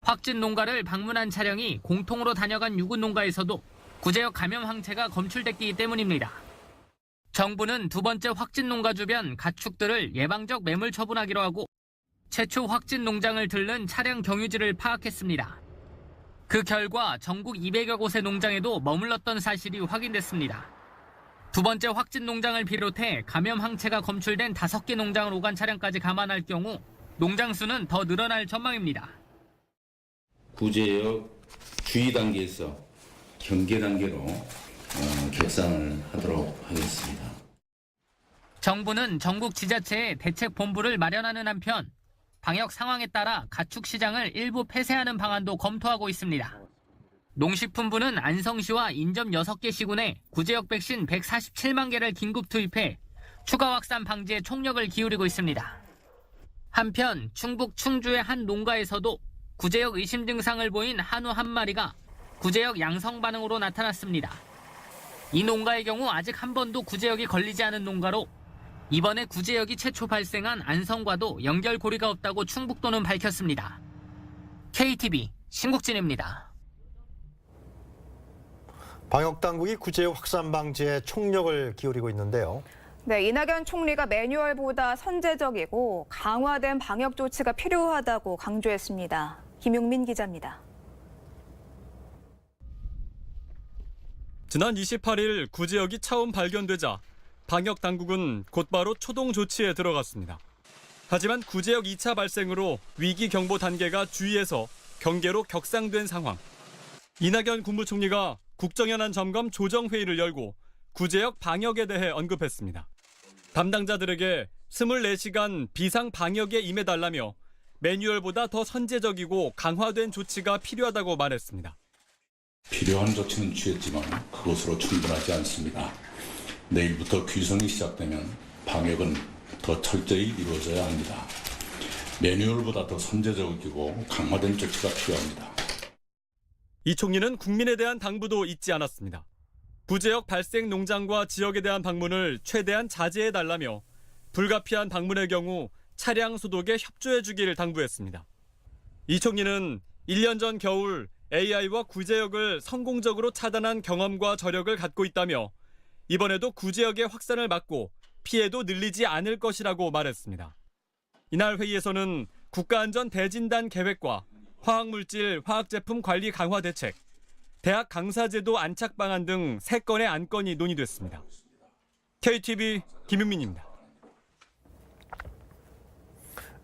확진 농가를 방문한 차량이 공통으로 다녀간 유군 농가에서도 구제역 감염 항체가 검출됐기 때문입니다. 정부는 두 번째 확진 농가 주변 가축들을 예방적 매물 처분하기로 하고 최초 확진 농장을 들른 차량 경유지를 파악했습니다. 그 결과 전국 200여 곳의 농장에도 머물렀던 사실이 확인됐습니다. 두 번째 확진 농장을 비롯해 감염 항체가 검출된 5개 농장을 오간 차량까지 감안할 경우 농장 수는 더 늘어날 전망입니다. 구제역 주의 단계에서 경계 단계로 격상을 하도록 하겠습니다. 정부는 전국 지자체에 대책본부를 마련하는 한편 방역 상황에 따라 가축 시장을 일부 폐쇄하는 방안도 검토하고 있습니다. 농식품부는 안성시와 인접 6개 시군에 구제역 백신 147만 개를 긴급 투입해 추가 확산 방지에 총력을 기울이고 있습니다. 한편 충북 충주의 한 농가에서도 구제역 의심 증상을 보인 한우 한 마리가 구제역 양성 반응으로 나타났습니다. 이 농가의 경우 아직 한 번도 구제역이 걸리지 않은 농가로 이번에 구제역이 최초 발생한 안성과도 연결고리가 없다고 충북도는 밝혔습니다. KTV 신국진입니다. 방역당국이 구제역 확산 방지에 총력을 기울이고 있는데요. 네, 이낙연 총리가 매뉴얼보다 선제적이고 강화된 방역 조치가 필요하다고 강조했습니다. 김용민 기자입니다. 지난 28일 구제역이 처음 발견되자 방역 당국은 곧바로 초동 조치에 들어갔습니다. 하지만 구제역 2차 발생으로 위기 경보 단계가 주의에서 경계로 격상된 상황. 이낙연 국무총리가 국정연안 점검 조정회의를 열고 구제역 방역에 대해 언급했습니다. 담당자들에게 24시간 비상 방역에 임해달라며 매뉴얼보다 더 선제적이고 강화된 조치가 필요하다고 말했습니다. 필요한 조치는 취했지만 그것으로 충분하지 않습니다. 내일부터 귀성이 시작되면 방역은 더 철저히 이루어져야 합니다. 매뉴얼보다 더 선제적이고 강화된 조치가 필요합니다. 이 총리는 국민에 대한 당부도 잊지 않았습니다. 구제역 발생 농장과 지역에 대한 방문을 최대한 자제해달라며 불가피한 방문의 경우 차량 소독에 협조해주길 당부했습니다. 이 총리는 1년 전 겨울 AI와 구제역을 성공적으로 차단한 경험과 저력을 갖고 있다며 이번에도 구제역의 확산을 막고 피해도 늘리지 않을 것이라고 말했습니다. 이날 회의에서는 국가안전 대진단 계획과 화학물질, 화학제품 관리 강화 대책, 대학 강사제도 안착 방안 등 3건의 안건이 논의됐습니다. KTV 김윤민입니다.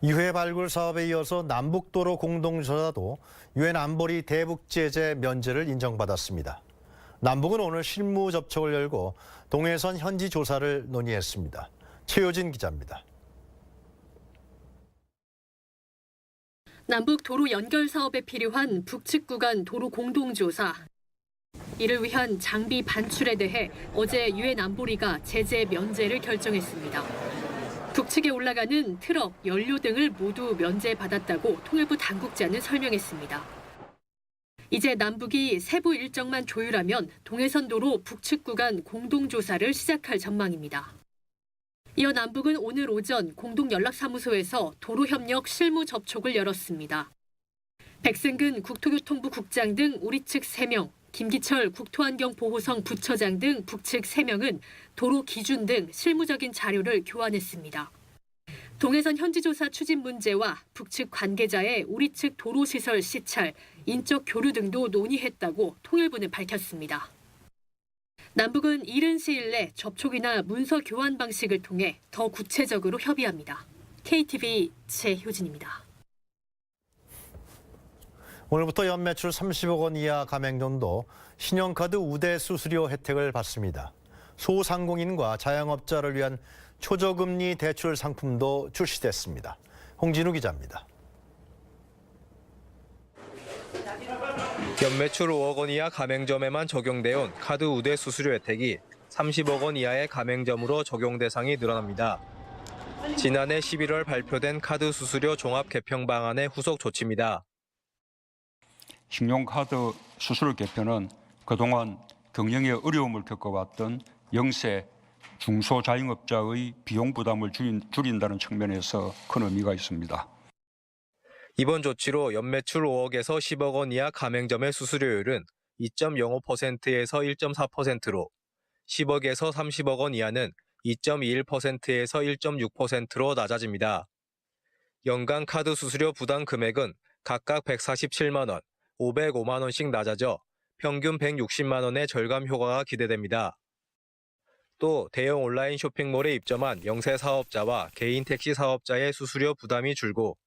2회 발굴 사업에 이어서 남북도로 공동조사도 유엔 안보리 대북제재 면제를 인정받았습니다. 남북은 오늘 실무 접촉을 열고 동해선 현지 조사를 논의했습니다. 최효진 기자입니다. 남북 도로 연결 사업에 필요한 북측 구간 도로 공동조사. 이를 위한 장비 반출에 대해 어제 유엔 안보리가 제재 면제를 결정했습니다. 북측에 올라가는 트럭, 연료 등을 모두 면제받았다고 통일부 당국자는 설명했습니다. 이제 남북이 세부 일정만 조율하면 동해선 도로 북측 구간 공동조사를 시작할 전망입니다. 이어 남북은 오늘 오전 공동연락사무소에서 도로협력 실무 접촉을 열었습니다. 백승근 국토교통부 국장 등 우리 측 3명, 김기철 국토환경보호성 부처장 등 북측 3명은 도로 기준 등 실무적인 자료를 교환했습니다. 동해선 현지조사 추진 문제와 북측 관계자의 우리 측 도로시설 시찰, 인적 교류 등도 논의했다고 통일부는 밝혔습니다. 남북은 이른 시일 내 접촉이나 문서 교환 방식을 통해 더 구체적으로 협의합니다. KTV 최효진입니다. 오늘부터 연매출 30억 원 이하 가맹점도 신용카드 우대 수수료 혜택을 받습니다. 소상공인과 자영업자를 위한 초저금리 대출 상품도 출시됐습니다. 홍진우 기자입니다. 연매출 5억 원 이하 가맹점에만 적용돼온 카드 우대 수수료 혜택이 30억 원 이하의 가맹점으로 적용 대상이 늘어납니다. 지난해 11월 발표된 카드 수수료 종합 개편 방안의 후속 조치입니다. 신용카드 수수료 개편은 그동안 경영에 어려움을 겪어왔던 영세 중소자영업자의 비용 부담을 줄인다는 측면에서 큰 의미가 있습니다. 이번 조치로 연매출 5억에서 10억 원 이하 가맹점의 수수료율은 2.05%에서 1.4%로 10억에서 30억 원 이하는 2.21%에서 1.6%로 낮아집니다. 연간 카드 수수료 부담 금액은 각각 147만 원, 505만 원씩 낮아져 평균 160만 원의 절감 효과가 기대됩니다. 또 대형 온라인 쇼핑몰에 입점한 영세 사업자와 개인 택시 사업자의 수수료 부담이 줄고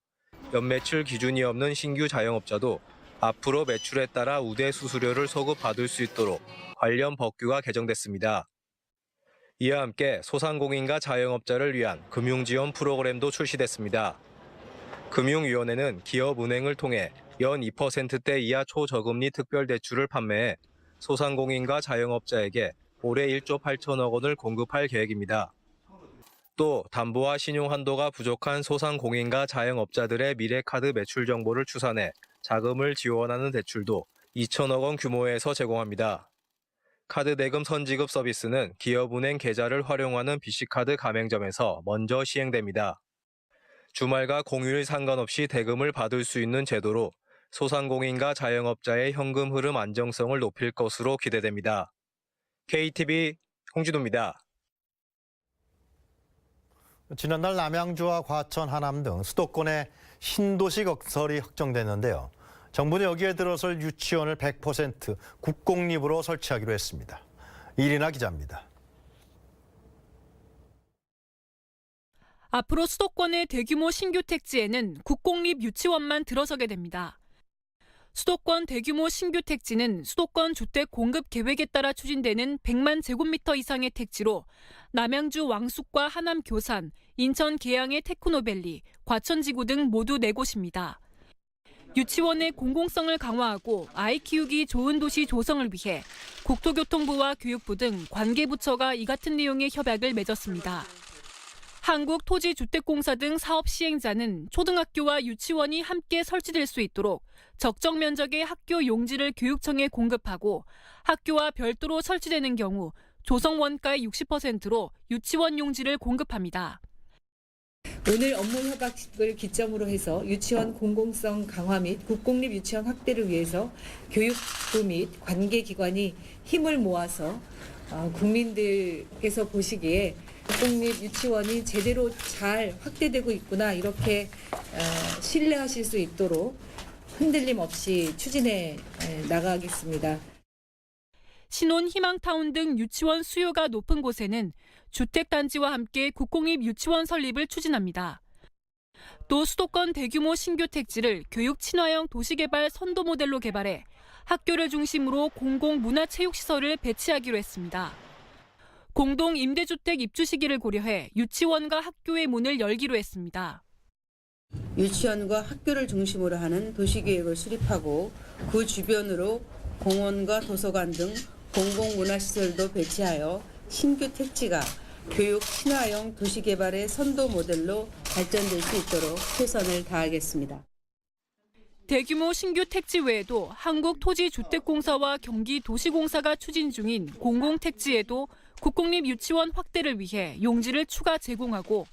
연매출 기준이 없는 신규 자영업자도 앞으로 매출에 따라 우대 수수료를 소급받을 수 있도록 관련 법규가 개정됐습니다. 이와 함께 소상공인과 자영업자를 위한 금융지원 프로그램도 출시됐습니다. 금융위원회는 기업은행을 통해 연 2%대 이하 초저금리 특별대출을 판매해 소상공인과 자영업자에게 올해 1조 8천억 원을 공급할 계획입니다. 또 담보와 신용 한도가 부족한 소상공인과 자영업자들의 미래카드 매출 정보를 추산해 자금을 지원하는 대출도 2천억 원 규모에서 제공합니다. 카드 대금 선지급 서비스는 기업은행 계좌를 활용하는 BC카드 가맹점에서 먼저 시행됩니다. 주말과 공휴일 상관없이 대금을 받을 수 있는 제도로 소상공인과 자영업자의 현금 흐름 안정성을 높일 것으로 기대됩니다. KTV 홍진호입니다. 지난달 남양주와 과천, 하남 등 수도권에 신도시 건설이 확정됐는데요. 정부는 여기에 들어설 유치원을 100% 국공립으로 설치하기로 했습니다. 이리나 기자입니다. 앞으로 수도권의 대규모 신규 택지에는 국공립 유치원만 들어서게 됩니다. 수도권 대규모 신규 택지는 수도권 주택 공급 계획에 따라 추진되는 100만 제곱미터 이상의 택지로 남양주 왕숙과 하남 교산, 인천 계양의 테크노밸리, 과천지구 등 모두 4곳입니다. 유치원의 공공성을 강화하고 아이 키우기 좋은 도시 조성을 위해 국토교통부와 교육부 등 관계부처가 이 같은 내용의 협약을 맺었습니다. 한국토지주택공사 등 사업 시행자는 초등학교와 유치원이 함께 설치될 수 있도록 적정 면적의 학교 용지를 교육청에 공급하고 학교와 별도로 설치되는 경우 조성 원가의 60%로 유치원 용지를 공급합니다. 오늘 업무 협약을 기점으로 해서 유치원 공공성 강화 및 국공립 유치원 확대를 위해서 교육부 및 관계기관이 힘을 모아서 국민들께서 보시기에 국공립 유치원이 제대로 잘 확대되고 있구나 이렇게 신뢰하실 수 있도록 흔들림 없이 추진해 나가겠습니다. 신혼 희망타운 등 유치원 수요가 높은 곳에는 주택단지와 함께 국공립 유치원 설립을 추진합니다. 또 수도권 대규모 신규 택지를 교육 친화형 도시개발 선도 모델로 개발해 학교를 중심으로 공공문화체육시설을 배치하기로 했습니다. 공동 임대주택 입주 시기를 고려해 유치원과 학교의 문을 열기로 했습니다. 유치원과 학교를 중심으로 하는 도시계획을 수립하고 그 주변으로 공원과 도서관 등 공공문화시설도 배치하여 신규 택지가 교육 친화형 도시개발의 선도 모델로 발전될 수 있도록 최선을 다하겠습니다. 대규모 신규 택지 외에도 한국토지주택공사와 경기도시공사가 추진 중인 공공택지에도 국공립 유치원 확대를 위해 용지를 추가 제공하고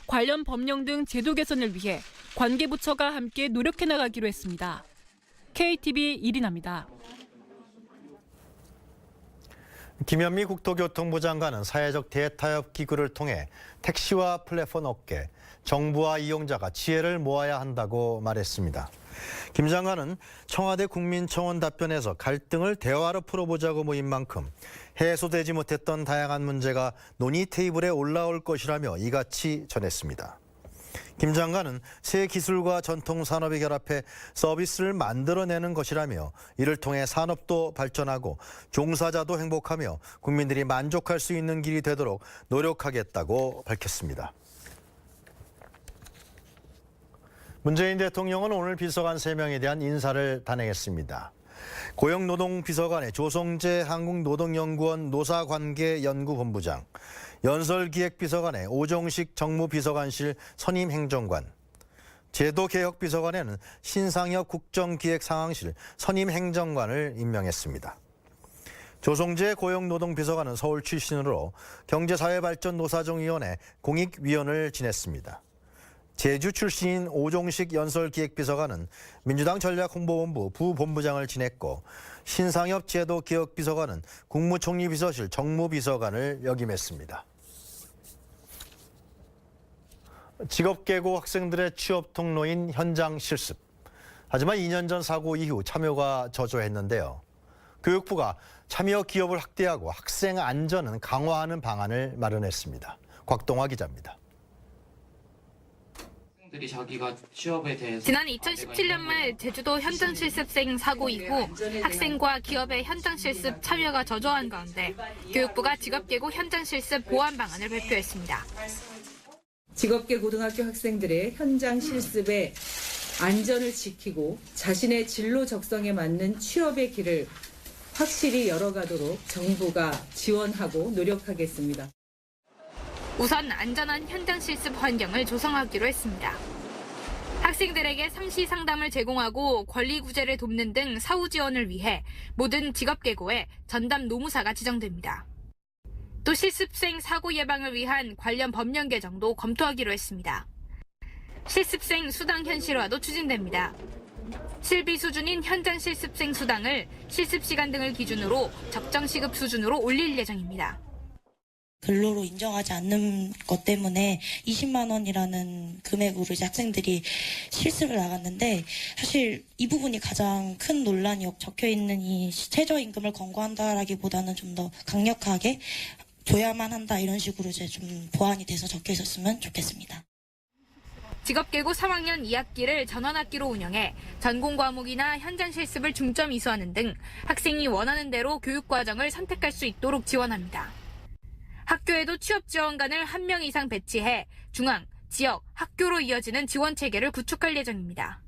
관련 법령 등 제도 개선을 위해 관계부처가 함께 노력해 나가기로 했습니다. KTV 이리나입니다. 김현미 국토교통부 장관은 사회적 대타협 기구를 통해 택시와 플랫폼 업계, 정부와 이용자가 지혜를 모아야 한다고 말했습니다. 김 장관은 청와대 국민청원 답변에서 갈등을 대화로 풀어보자고 모인 만큼 해소되지 못했던 다양한 문제가 논의 테이블에 올라올 것이라며 이같이 전했습니다. 김 장관은 새 기술과 전통 산업이 결합해 서비스를 만들어내는 것이라며 이를 통해 산업도 발전하고 종사자도 행복하며 국민들이 만족할 수 있는 길이 되도록 노력하겠다고 밝혔습니다. 문재인 대통령은 오늘 비서관 3명에 대한 인사를 단행했습니다. 고용노동비서관의 조성재 한국노동연구원 노사관계연구본부장, 연설기획비서관의 오정식 정무비서관실 선임행정관, 제도개혁비서관에는 신상혁 국정기획상황실 선임행정관을 임명했습니다. 조성재 고용노동비서관은 서울 출신으로 경제사회발전노사정위원회 공익위원을 지냈습니다. 제주 출신인 오종식 연설기획비서관은 민주당 전략홍보본부 부본부장을 지냈고 신상엽 제도기획비서관은 국무총리 비서실 정무비서관을 역임했습니다. 직업계고 학생들의 취업 통로인 현장 실습. 하지만 2년 전 사고 이후 참여가 저조했는데요. 교육부가 참여 기업을 확대하고 학생 안전은 강화하는 방안을 마련했습니다. 곽동화 기자입니다. 지난 2017년 말 제주도 현장 실습생 사고 이후 학생과 기업의 현장 실습 참여가 저조한 가운데 교육부가 직업계고 현장 실습 보완 방안을 발표했습니다. 직업계 고등학교 학생들의 현장 실습에 안전을 지키고 자신의 진로 적성에 맞는 취업의 길을 확실히 열어가도록 정부가 지원하고 노력하겠습니다. 우선 안전한 현장 실습 환경을 조성하기로 했습니다. 학생들에게 상시 상담을 제공하고 권리 구제를 돕는 등 사후 지원을 위해 모든 직업계고에 전담 노무사가 지정됩니다. 또 실습생 사고 예방을 위한 관련 법령 개정도 검토하기로 했습니다. 실습생 수당 현실화도 추진됩니다. 실비 수준인 현장 실습생 수당을 실습 시간 등을 기준으로 적정 시급 수준으로 올릴 예정입니다. 근로로 인정하지 않는 것 때문에 20만 원이라는 금액으로 이제 학생들이 실습을 나갔는데 사실 이 부분이 가장 큰 논란이 적혀 있는 이 최저임금을 권고한다라기보다는 좀 더 강력하게 줘야만 한다 이런 식으로 이제 좀 보완이 돼서 적혀 있었으면 좋겠습니다. 직업계고 3학년 2학기를 전원학기로 운영해 전공 과목이나 현장 실습을 중점 이수하는 등 학생이 원하는 대로 교육과정을 선택할 수 있도록 지원합니다. 학교에도 취업지원관을 1명 이상 배치해 중앙, 지역, 학교로 이어지는 지원체계를 구축할 예정입니다.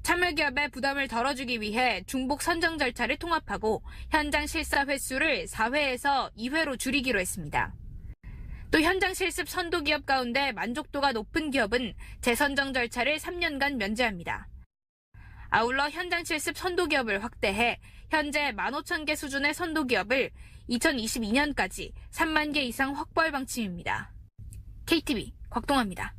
참여기업의 부담을 덜어주기 위해 중복 선정 절차를 통합하고 현장 실사 횟수를 4회에서 2회로 줄이기로 했습니다. 또 현장 실습 선도기업 가운데 만족도가 높은 기업은 재선정 절차를 3년간 면제합니다. 아울러 현장 실습 선도기업을 확대해 현재 15,000개 수준의 선도기업을 2022년까지 3만 개 이상 확보할 방침입니다. KTV 곽동아입니다.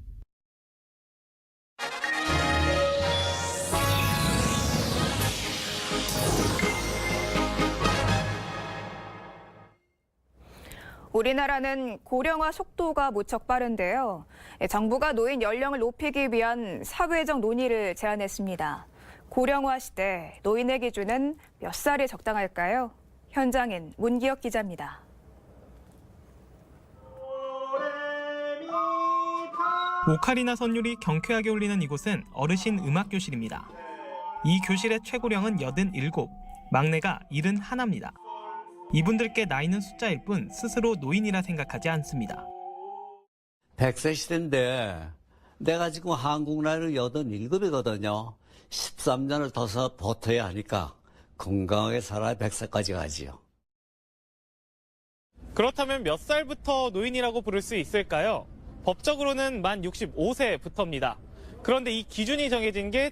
우리나라는 고령화 속도가 무척 빠른데요. 정부가 노인 연령을 높이기 위한 사회적 논의를 제안했습니다. 고령화 시대 노인의 기준은 몇 살이 적당할까요? 현장인 문기혁 기자입니다. 오카리나 선율이 경쾌하게 울리는 이곳은 어르신 음악교실입니다. 이 교실의 최고령은 87, 막내가 71입니다. 이분들께 나이는 숫자일 뿐 스스로 노인이라 생각하지 않습니다. 100세 시대인데 내가 지금 한국 나이로 87이거든요. 13년을 더 버텨야 하니까 건강하게 살아야 100세까지 가지요. 그렇다면 몇 살부터 노인이라고 부를 수 있을까요? 법적으로는 만 65세부터입니다. 그런데 이 기준이 정해진 게